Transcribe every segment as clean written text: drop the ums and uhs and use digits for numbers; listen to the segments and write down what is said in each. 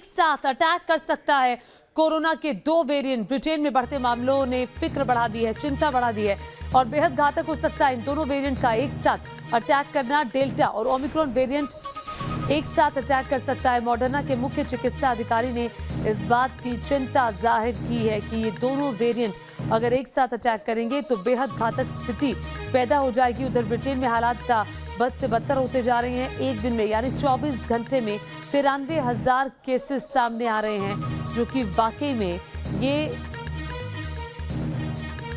एक साथ अटैक कर सकता है। कोरोना के 2 वेरिएंट। ब्रिटेन में बढ़ते मामलों ने फिक्र बढ़ा दी है, चिंता बढ़ा दी है और बेहद घातक हो सकता है इन दोनों वेरिएंट का एक साथ अटैक करना। डेल्टा और ओमिक्रॉन वेरिएंट एक साथ अटैक कर सकता है। मॉडर्ना के मुख्य चिकित्सा अधिकारी ने इस बात की चिंता जाहिर की है कि ये दोनों वेरिएंट अगर एक साथ अटैक करेंगे तो बेहद घातक स्थिति पैदा हो जाएगी। उधर ब्रिटेन में हालात का बद से बदतर होते जा रहे हैं। एक दिन में यानी 24 घंटे में 93,000 केसेस सामने आ रहे हैं, जो कि वाकई में ये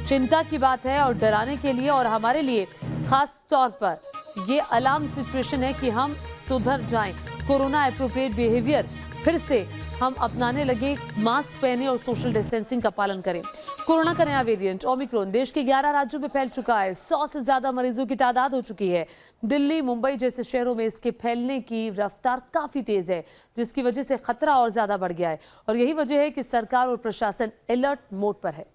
चिंता की बात है और डराने के लिए और हमारे लिए खास तौर पर ये अलार्म सिचुएशन है कि हम सुधर जाएं। कोरोना एप्रोप्रिएट बिहेवियर फिर से हम अपनाने लगे, मास्क पहने और सोशल डिस्टेंसिंग का पालन करें। कोरोना का नया वेरिएंट ओमिक्रॉन देश के 11 राज्यों में फैल चुका है। 100 से ज्यादा मरीजों की तादाद हो चुकी है। दिल्ली, मुंबई जैसे शहरों में इसके फैलने की रफ्तार काफी तेज है, जिसकी वजह से खतरा और ज्यादा बढ़ गया है और यही वजह है कि सरकार और प्रशासन अलर्ट मोड पर है।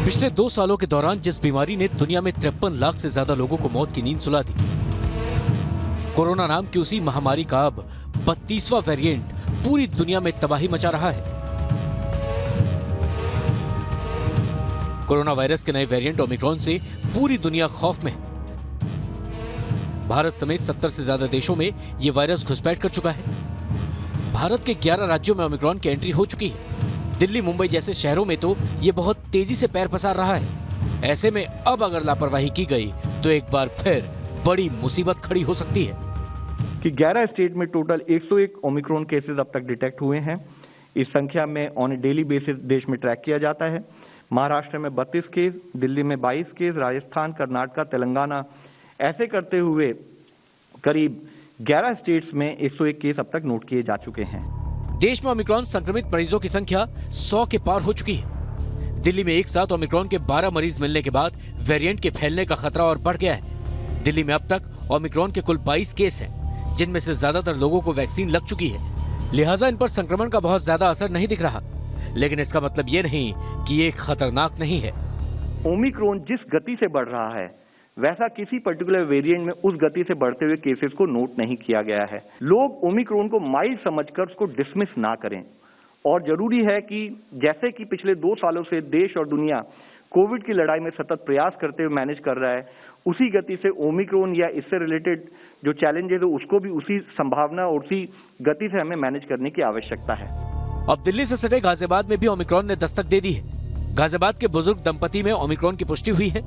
पिछले 2 सालों के दौरान जिस बीमारी ने दुनिया में 53 लाख से ज्यादा लोगों को मौत की नींद सुला दी, कोरोना नाम की उसी महामारी का अब 32वां वेरिएंट पूरी दुनिया में तबाही मचा रहा है। कोरोना वायरस के नए वेरिएंट ओमिक्रॉन से पूरी दुनिया खौफ में है। भारत समेत 70 से ज्यादा देशों में यह वायरस घुसपैठ कर चुका है। भारत के 11 राज्यों में ओमिक्रॉन की एंट्री हो चुकी है। दिल्ली, मुंबई जैसे शहरों में तो ये बहुत तेजी से पैर पसार रहा है। ऐसे में अब अगर लापरवाही की गई तो एक बार फिर बड़ी मुसीबत खड़ी हो सकती है कि 11 स्टेट में टोटल 101 ओमिक्रॉन केसेस अब तक डिटेक्ट हुए हैं। इस संख्या में ऑन ए डेली बेसिस देश में ट्रैक किया जाता है। महाराष्ट्र में 32 केस, दिल्ली में 22 केस, राजस्थान, कर्नाटक, तेलंगाना, ऐसे करते हुए करीब 11 स्टेट्स में 101 केस अब तक नोट किए जा चुके हैं। देश में ओमिक्रॉन संक्रमित मरीजों की संख्या 100 के पार हो चुकी है। दिल्ली में एक साथ ओमिक्रॉन के 12 मरीज मिलने के बाद वेरिएंट के फैलने का खतरा और बढ़ गया है। दिल्ली में अब तक ओमिक्रॉन के कुल 22 केस हैं, जिनमें से ज्यादातर लोगों को वैक्सीन लग चुकी है। लिहाजा इन पर संक्रमण का बहुत ज्यादा असर नहीं दिख रहा, लेकिन इसका मतलब ये नहीं कि ये खतरनाक नहीं है। ओमिक्रॉन जिस गति से बढ़ रहा है वैसा किसी पर्टिकुलर वेरिएंट में उस गति से बढ़ते हुए केसेस को नोट नहीं किया गया है। लोग ओमिक्रॉन को माइल्ड समझकर उसको डिसमिस ना करें और जरूरी है कि जैसे कि पिछले 2 सालों से देश और दुनिया कोविड की लड़ाई में सतत प्रयास करते हुए मैनेज कर रहा है, उसी गति से ओमिक्रॉन या इससे रिलेटेड जो चैलेंजेस है उसको भी उसी संभावना और उसी गति से हमें मैनेज करने की आवश्यकता है। अब दिल्ली से सटे गाजियाबाद में भी ओमिक्रॉन ने दस्तक दे दी है। गाजियाबाद के बुजुर्ग दंपति में ओमिक्रॉन की पुष्टि हुई है।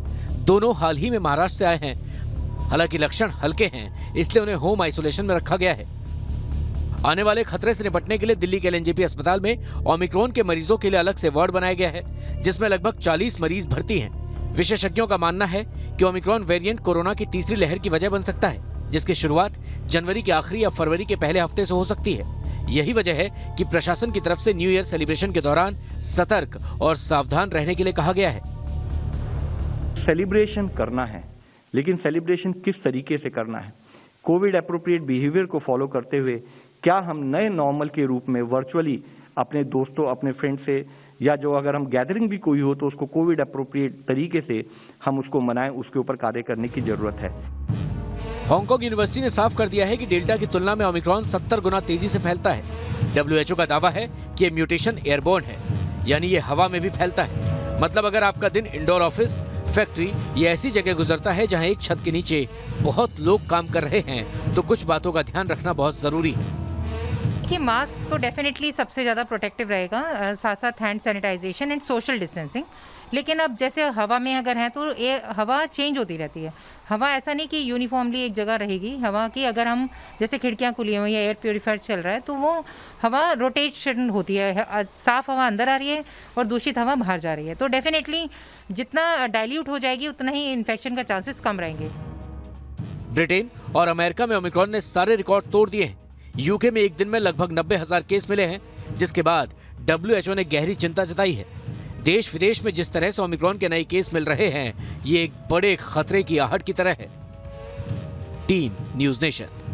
दोनों हाल ही में महाराष्ट्र से आए हैं। हालांकि लक्षण हल्के हैं, इसलिए उन्हें होम आइसोलेशन में रखा गया है। आने वाले खतरे से निपटने के लिए दिल्ली के एलएनजेपी अस्पताल में ओमिक्रॉन के मरीजों के लिए अलग से वार्ड बनाया गया है, जिसमें लगभग 40 मरीज भर्ती हैं। विशेषज्ञों का मानना है कि ओमिक्रॉन वेरिएंट कोरोना की तीसरी लहर की वजह बन सकता है, जिसकी शुरुआत जनवरी के आखिरी या फरवरी के पहले हफ्ते से हो सकती है। यही वजह है कि प्रशासन की तरफ से न्यू ईयर सेलिब्रेशन के दौरान सतर्क और सावधान रहने के लिए कहा गया है। सेलिब्रेशन करना है, लेकिन सेलिब्रेशन किस तरीके से करना है? कोविड एप्रोप्रिएट बिहेवियर को फॉलो करते हुए क्या हम नए नॉर्मल के रूप में वर्चुअली अपने दोस्तों, अपने फ्रेंड से या जो अगर हम गैदरिंग भी कोई हो तो उसको कोविड एप्रोप्रिएट तरीके से हम उसको मनाएं, उसके ऊपर कार्य करने की जरूरत है। हांगकांग यूनिवर्सिटी ने साफ कर दिया है कि डेल्टा की तुलना में ओमिक्रॉन 70 गुना तेजी से फैलता है। WHO का दावा है कि ये म्यूटेशन एयरबोर्न है, यानी ये हवा में भी फैलता है। मतलब अगर आपका दिन इंडोर ऑफिस, फैक्ट्री या ऐसी जगह गुजरता है जहां एक छत के नीचे बहुत लोग काम कर रहे हैं, तो कुछ बातों का ध्यान रखना बहुत जरूरी है। कि मास्क तो डेफिनेटली सबसे ज़्यादा प्रोटेक्टिव रहेगा, साथ साथ hand sanitization and social distancing. लेकिन अब जैसे हवा में अगर हैं तो ये हवा चेंज होती रहती है। हवा ऐसा नहीं कि यूनिफॉर्मली एक जगह रहेगी। हवा की अगर हम जैसे खिड़कियाँ खुली हुई या एयर प्योरीफायर चल रहा है तो वो हवा रोटेशन होती है, साफ़ हवा अंदर आ रही है और दूषित हवा बाहर जा रही है। तो डेफिनेटली जितना डाइल्यूट हो जाएगी उतना ही इन्फेक्शन का चांसेस कम रहेंगे। ब्रिटेन और अमेरिका में ओमिक्रॉन ने सारे रिकॉर्ड तोड़ दिए हैं। यूके में एक दिन में लगभग 90,000 केस मिले हैं, जिसके बाद WHO ने गहरी चिंता जताई है। देश विदेश में जिस तरह से ओमिक्रॉन के नए केस मिल रहे हैं, ये एक बड़े खतरे की आहट की तरह है। Team news nation.